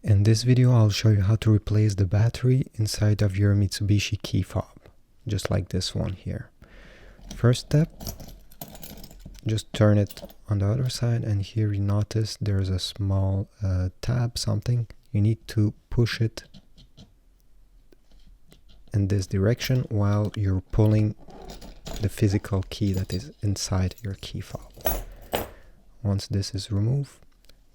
In this video I'll show you how to replace the battery inside of your Mitsubishi key fob, just like this one here. First step, just turn it on the other side, and here you notice there's a small tab, something. You need to push it in this direction while you're pulling the physical key that is inside your key fob. Once this is removed,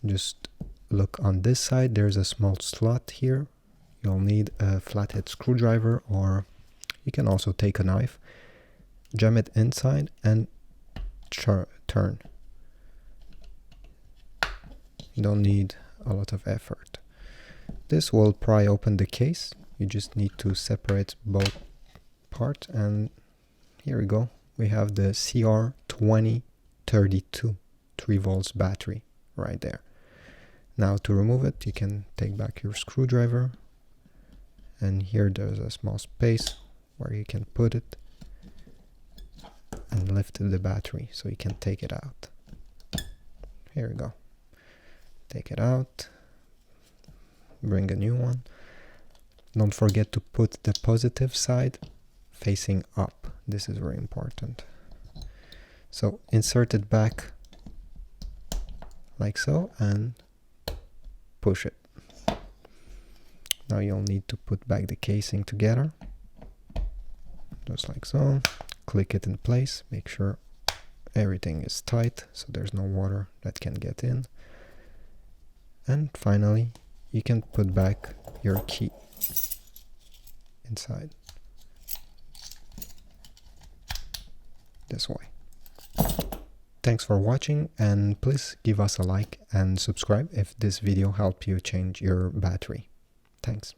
just look on this side, there's a small slot here. You'll need a flathead screwdriver, or you can also take a knife, jam it inside and turn. You don't need a lot of effort. This will pry open the case. You just need to separate both parts, and here we go. We have the CR2032 3 volts battery right there. Now to remove it, you can take back your screwdriver, and here there's a small space where you can put it and lift the battery so you can take it out. Here we go. Take it out, bring a new one. Don't forget to put the positive side facing up. This is very important. So insert it back like so and push it. Now you'll need to put back the casing together, just like so. Click it in place, make sure everything is tight so there's no water that can get in. And finally, you can put back your key inside this way. Thanks for watching, and please give us a like and subscribe if this video helped you change your battery. Thanks.